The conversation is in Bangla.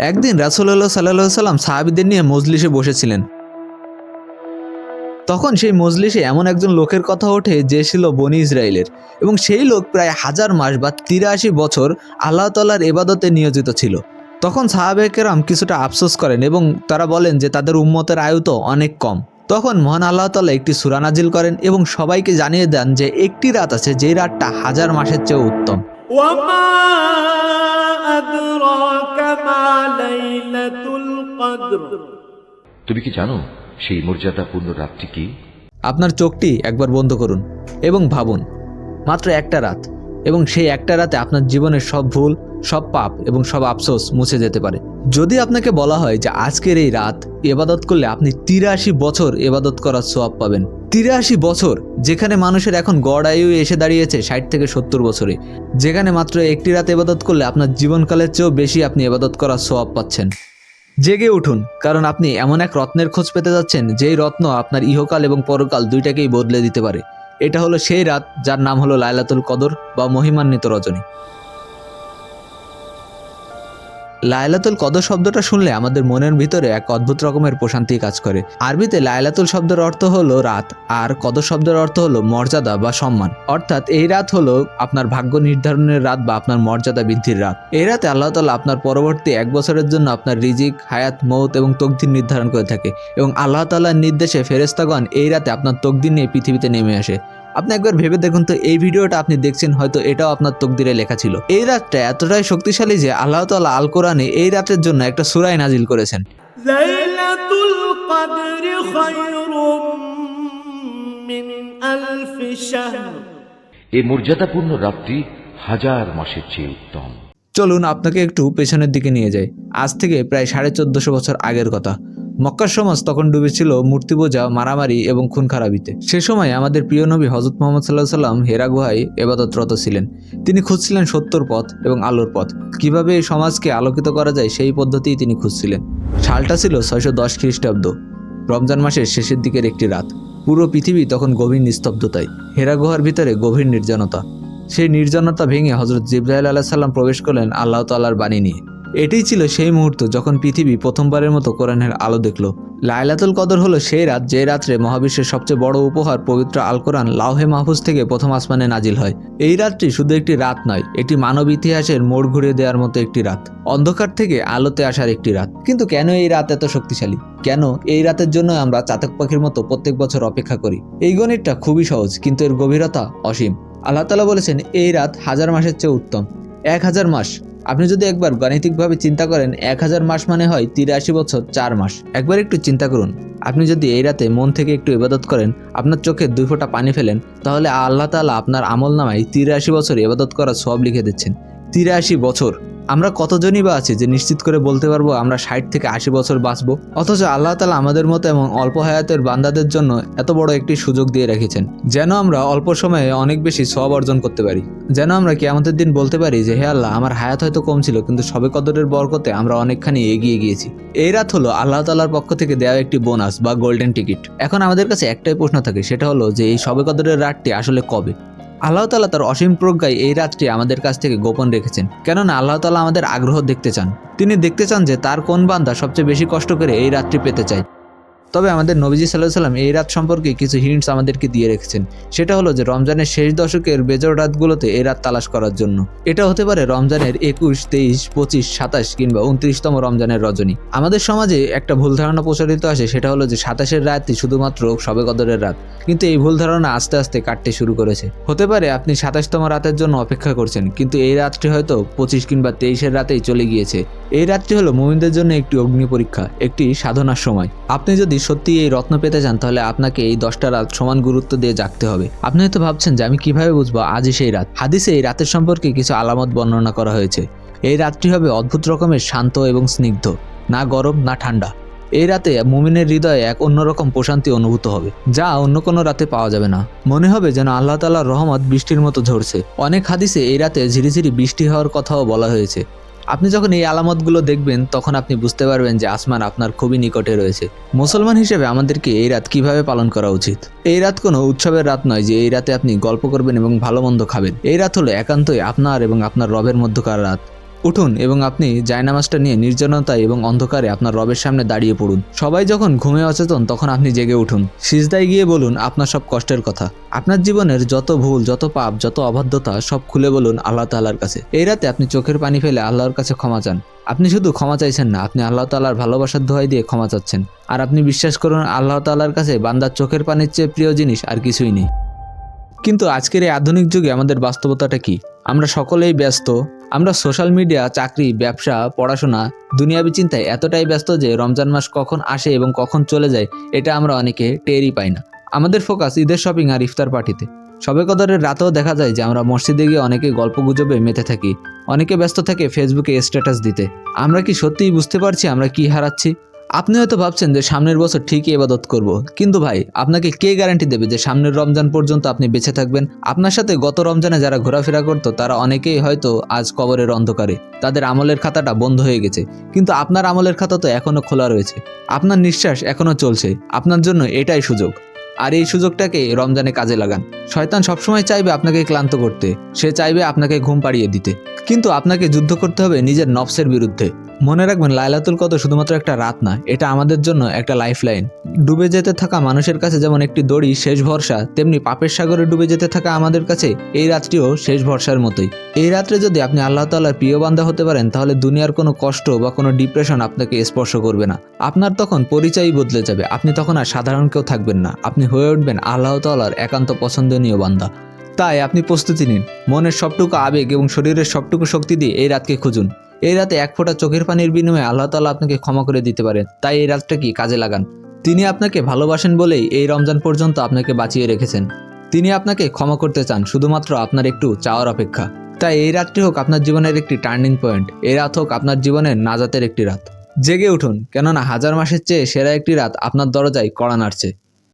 একদিন রাসূলুল্লাহ সাল্লাল্লাহু আলাইহি সাল্লাম সাহাবীদের নিয়ে মজলিসে বসেছিলেন। তখন সেই মজলিসে এমন একজন লোকের কথা ওঠে যে ছিল বনি ইসরাইলের, এবং সেই লোক প্রায় 1000 মাস বা 83 বছর আল্লাহ তাআলার ইবাদতে নিয়োজিত ছিল। তখন সাহাবায়ে কেরাম কিছুটা আফসোস করেন এবং তারা বলেন যে তাদের উম্মতের আয়ু তো অনেক কম। তখন মহান আল্লাহ তাআলা একটি সূরা নাজিল করেন এবং সবাইকে জানিয়ে দেন যে একটি রাত আছে যে রাতটা 1000 মাসের চেয়ে উত্তম। وما أدراك ما ليلة القدر তুমি কি জানো সেই মর্যাদাপূর্ণ রাতটি কি? আপনার চোখটি একবার বন্ধ করুন এবং ভাবুন, মাত্র একটা রাত, এবং সেই একটা রাতে আপনার জীবনের সব ভুল, সব পাপ এবং সব আফসোস মুছে যেতে পারে। যদি আপনাকে বলা হয় যে আজকের এই রাত ইবাদত করলে আপনি 83 বছর ইবাদত করার সওয়াব পাবেন। 83 বছর, যেখানে মানুষের এখন গড় আয়ু এসে দাঁড়িয়েছে 60 থেকে 70 বছরে, যেখানে মাত্র একটি রাত ইবাদত করলে আপনার জীবনকালের চেয়েও বেশি আপনি ইবাদত করার সওয়াব পাচ্ছেন। জেগে উঠুন, কারণ আপনি এমন এক রত্নের খোঁজ পেতে যাচ্ছেন যেই রত্ন আপনার ইহকাল এবং পরকাল দুইটাকেই বদলে দিতে পারে। এটা হলো সেই রাত যার নাম হলো লাইলাতুল কদর বা মহিমান্বিত রজনী। লাইলাতুল কদর শব্দটা শুনলে আমাদের মনের ভিতরে এক অদ্ভুত রকমের প্রশান্তি কাজ করে। আরবিতে লাইলাতুল শব্দের অর্থ হলো রাত, আর কদর শব্দের অর্থ হলো মর্যাদা বা সম্মান। অর্থাৎ এই রাত হলো আপনার ভাগ্য নির্ধারণের রাত বা আপনার মর্যাদা বৃদ্ধির রাত। এই রাতে আল্লাহ তাআলা আপনার পরবর্তী 1 বছরের জন্য আপনার রিজিক, হায়াত, মৌত এবং তকদির নির্ধারণ করে থাকে, এবং আল্লাহ তাআলার নির্দেশে ফেরেশতাগণ এই রাতে আপনার তকদির নিয়ে পৃথিবীতে নেমে আসে। আপনি একবার ভেবে দেখুন তো, এই ভিডিওটা আপনি দেখছেন, হয়তো এটাও আপনার তকদিরে লেখা ছিল। এই রাতটা এতটাই শক্তিশালী যে আল্লাহ তাআলা আল কোরআনে এই রাতের জন্য একটা সূরা নাজিল করেছেন। লাইলাতুল কদর খায়রুম মিন আলফি শাহর এই মর্যাদাপূর্ণ রাতটি 1000 মাসের চেয়ে উত্তম। চলুন আপনাকে একটু পেছনের দিকে নিয়ে যাই। আজ থেকে প্রায় 1450 বছর আগের কথা। মক্কার সমাজ তখন ডুবেছিল মূর্তি পূজা, মারামারি এবং খুন খারাপিতে। সে সময় আমাদের প্রিয় নবী হযরত মুহাম্মদ সাল্লাল্লাহু আলাইহি সাল্লাম হেরা গুহায় ইবাদতরত ছিলেন। তিনি খুঁজছিলেন সত্যর পথ এবং আলোর পথ। কিভাবে এই সমাজকে আলোকিত করা যায় সেই পদ্ধতিই তিনি খুঁজছিলেন। সালটা ছিল 610 খ্রিস্টাব্দ, রমজান মাসের শেষের দিকের একটি রাত। পুরো পৃথিবী তখন গভীর নিস্তব্ধতায়, হেরা গুহার ভিতরে গভীর নির্জনতা। সেই নির্জনতা ভেঙে হযরত জিবরাইল আলাইহিস সালাম প্রবেশ করলেন আল্লাহ তাআলার বাণী নিয়ে। এটাই ছিল সেই মুহূর্ত যখন পৃথিবী প্রথমবারের মতো কোরআনের আলো দেখল। লাইলাতুল কদর হলো সেই রাত যে রাত্রে মহাবিশ্বের সবচেয়ে বড় উপহার পবিত্র আল কোরআন লাউহে মাহফুজ থেকে প্রথম আসমানে নাজিল হয়। এই রাতটি শুধু একটি রাত নয়, এটি মানব ইতিহাসের মোড় ঘুরিয়ে দেওয়ার মতো একটি রাত, অন্ধকার থেকে আলোতে আসার একটি রাত। কিন্তু কেন এই রাত এত শক্তিশালী? কেন এই রাতের জন্য আমরা চাতক পাখির মতো প্রত্যেক বছর অপেক্ষা করি? এই গণিতটা খুবই সহজ, কিন্তু এর গভীরতা অসীম। আল্লাহ তাআলা বলেছেন এই রাত 1000 মাসের চেয়ে উত্তম। 1000 মাস, আপনি যদি একবার গাণিতিকভাবে চিন্তা করেন, 1000 মাস মানে হয় 83 বছর 4 মাস। একবার একটু চিন্তা করুন, আপনি যদি এই রাতে মন থেকে একটু ইবাদত করেন, আপনার চোখে 2 ফোঁটা পানি ফেলেন, তাহলে আল্লাহ তাআলা আপনার আমল নামায় 83 বছর ইবাদত করার সওয়াব লিখে দিচ্ছেন। 83 বছর। আমরা কতজনই বা আছি যে নিশ্চিত করে বলতে পারবো আমরা 60 থেকে 80 বছর বাঁচবো? অথচ আল্লাহ তাআলা আমাদের মতো এবং অল্প হায়াতের বান্দাদের জন্য এত বড় একটি সুযোগ দিয়ে রেখেছেন, যেন আমরা অল্প সময়ে অনেক বেশি সওয়াব অর্জন করতে পারি। যেন আমরা কিয়ামতের দিন বলতে পারি যে হে আল্লাহ, আমার হায়াত হয়তো কম ছিল, কিন্তু শবে কদরের বরকতে আমরা অনেকখানি এগিয়ে গিয়েছি। এই রাত হলো আল্লাহ তাআলার পক্ষ থেকে দেওয়া একটি বোনাস বা গোল্ডেন টিকিট। এখন আমাদের কাছে একটাই প্রশ্ন থাকে, সেটা হলো যে এই শবে কদরের রাতটি আসলে কবে? আল্লাহ তাআলা তার অসীম প্রজ্ঞায় এই রাতটি আমাদের কাছ থেকে গোপন রেখেছেন, কেননা আল্লাহ তাআলা আমাদের আগ্রহ দেখতে চান। তিনি দেখতে চান যে তার কোন বান্দা সবচেয়ে বেশি কষ্ট করে এই রাতটি পেতে চায়। তবে আমাদের নবীজি সাল্লাল্লাহু আলাইহি সাল্লাম এই রাত সম্পর্কে কিছু হিন্টস আমাদেরকে দিয়ে রেখেছেন। সেটা হলো যে রমজানের শেষ দশকের বেজোড় রাতগুলোতে এই রাত তালাশ করার জন্য। এটা হতে পারে রমজানের 21, 23, 25, 27 কিংবা 29তম রমজানের রজনী। আমাদের সমাজে একটা ভুল ধারণা প্রচলিত আছে, সেটা হলো যে 27-এর রাতটি শুধুমাত্র শবে কদরের রাত। কিন্তু এই ভুল ধারণা আস্তে আস্তে কাটতে শুরু করেছে। হতে পারে আপনি 27তম রাতের জন্য অপেক্ষা করছেন, কিন্তু এই রাতটি হয়তো 25 কিংবা 23-এর রাতেই চলে গিয়েছে। এই রাতটি হলো মুমিনদের জন্য একটি অগ্নি পরীক্ষা, একটি সাধনার সময়। আপনি যদি সত্যি এই রত্ন পেতে চান, তাহলে আপনাকে এই 10টা রাত সমান গুরুত্ব দিয়ে জাগতে হবে। আপনি হয়তো ভাবছেন যে আমি কিভাবে বুঝবো আজই সেই রাত? হাদিসে এই রাতের সম্পর্কে কিছু আলামত বর্ণনা করা হয়েছে। এই রাতটি হবে অদ্ভুত রকমের শান্ত এবং স্নিগ্ধ, না গরম না ঠান্ডা। এই রাতে মুমিনের হৃদয়ে এক অন্যরকম প্রশান্তি অনুভূত হবে, যা অন্য কোনো রাতে পাওয়া যাবে না। মনে হবে যেন আল্লাহ তাআলার রহমত বৃষ্টির মতো ঝরছে। অনেক হাদিসে এই রাতে ঝিরিঝিরি বৃষ্টি হওয়ার কথাও বলা হয়েছে। আপনি যখন এই আলামতগুলো দেখবেন, তখন আপনি বুঝতে পারবেন যে আসমান আপনার খুবই নিকটে রয়েছে। মুসলমান হিসেবে আমাদেরকে এই রাত কিভাবে পালন করা উচিত? এই রাত কোনো উৎসবের রাত নয় যে এই রাতে আপনি গল্প করবেন এবং ভালো মন্দ খাবেন। এই রাত হলো একান্তই আপনার এবং আপনার রবের মধ্যকার রাত। উঠুন এবং আপনি জায়নামাজটা নিয়ে নির্জনতায় এবং অন্ধকারে আপনার রবের সামনে দাঁড়িয়ে পড়ুন। সবাই যখন ঘুমে অচেতন তখন আপনি জেগে উঠুন। সিজদায় গিয়ে বলুন আপনার সব কষ্টের কথা। আপনার জীবনের যত ভুল, যত পাপ, যত অবাধ্যতা সব খুলে বলুন আল্লাহ তাআলার কাছে। এই রাতে আপনি চোখের পানি ফেলে আল্লাহর কাছে ক্ষমা চান। আপনি শুধু ক্ষমা চাইছেন না, আপনি আল্লাহ তাআলার ভালোবাসার দোহাই দিয়ে ক্ষমা চাচ্ছেন। আর আপনি বিশ্বাস করুন আল্লাহ তাআলার কাছে বান্দার চোখের পানির চেয়ে প্রিয় জিনিস আর কিছুই নেই। কিন্তু আজকের এই আধুনিক যুগে আমাদের বাস্তবতাটা কি? আমরা সকলেই ব্যস্ত। আমরা সোশ্যাল মিডিয়া, চাকরি, ব্যবসা, পড়াশোনা, দুনিয়াবি চিন্তায় এতটাই ব্যস্ত যে রমজান মাস কখন আসে এবং কখন চলে যায় এটা আমরা অনেকে টেরই পাই না। আমাদের ফোকাস ঈদের শপিং আর ইফতার পার্টিতে। শবে কদরের রাতেও দেখা যায় যে আমরা মসজিদে গিয়ে অনেকে গল্প গুজবে মেতে থাকি, অনেকে ব্যস্ত থাকে ফেসবুকে স্ট্যাটাস দিতে। আমরা কি সত্যিই বুঝতে পারছি আমরা কি হারাচ্ছি? আপনি হয়তো ভাবছেন যে সামনের বছর ঠিকই ইবাদত করব, কিন্তু ভাই আপনাকে কে গ্যারান্টি দেবে যে সামনের রমজান পর্যন্ত আপনি বেঁচে থাকবেন? আপনার সাথে গত রমজানে যারা ঘোরাফেরা করতো তারা অনেকেই হয়তো আজ কবরের অন্ধকারে, তাদের আমলের খাতাটা বন্ধ হয়ে গেছে, কিন্তু আপনার আমলের খাতা তো এখনো খোলা রয়েছে। আপনার নিঃশ্বাস এখনো চলছে। আপনার জন্য এটাই সুযোগ, আর এই সুযোগটাকে রমজানে কাজে লাগান। শয়তান সবসময় চাইবে আপনাকে ক্লান্ত করতে, সে চাইবে আপনাকে ঘুম পাড়িয়ে দিতে, কিন্তু আপনাকে যুদ্ধ করতে হবে নিজের নফসের বিরুদ্ধে। মনে রাখবেন লাইলাতুল কদর শুধুমাত্র একটা রাত না, এটা আমাদের জন্য একটা লাইফলাইন। ডুবে যেতে থাকা মানুষের কাছে যেমন একটি দড়ি শেষ ভরসা, তেমনি পাপের সাগরে ডুবে যেতে থাকা আমাদের কাছে এই রাতটিও শেষ ভরসার মতোই। এই রাত্রে যদি আপনি আল্লাহ তাআলার প্রিয় বান্দা হতে পারেন তাহলে দুনিয়ার কোনো কষ্ট বা কোনো ডিপ্রেশন আপনাকে স্পর্শ করবে না। আপনার তখন পরিচয়ই বদলে যাবে। আপনি তখন আর সাধারণ কেউ থাকবেন না, আপনি হয়ে উঠবেন আল্লাহ তাআলার একান্ত পছন্দনীয় বান্দা। তাই আপনি প্রস্তুতি নিন, মনের সবটুকু আবেগ এবং শরীরের সবটুকু শক্তি দিয়ে এই রাতকে খুঁজুন। এই রাতে এক ফোঁটা চোখের পানির বিনিময়ে আল্লাহ তাআলা আপনাকে ক্ষমা করে দিতে পারেন। তাই এই রাতটা কি কাজে লাগান। তিনি আপনাকে ভালোবাসেন বলেই এই রমজান পর্যন্ত আপনাকে বাঁচিয়ে রেখেছেন। তিনি আপনাকে ক্ষমা করতে চান শুধুমাত্র আপনার একটু চাওয়ার অপেক্ষা। তাই এই রাতটি হোক আপনার জীবনের একটি টার্নিং পয়েন্ট। এই রাত হোক আপনার জীবনের নাজাতের একটি রাত। জেগে উঠুন, কেননা হাজার মাসের চেয়ে সেরা একটি রাত আপনার দরজায় কড়া নাড়ছে।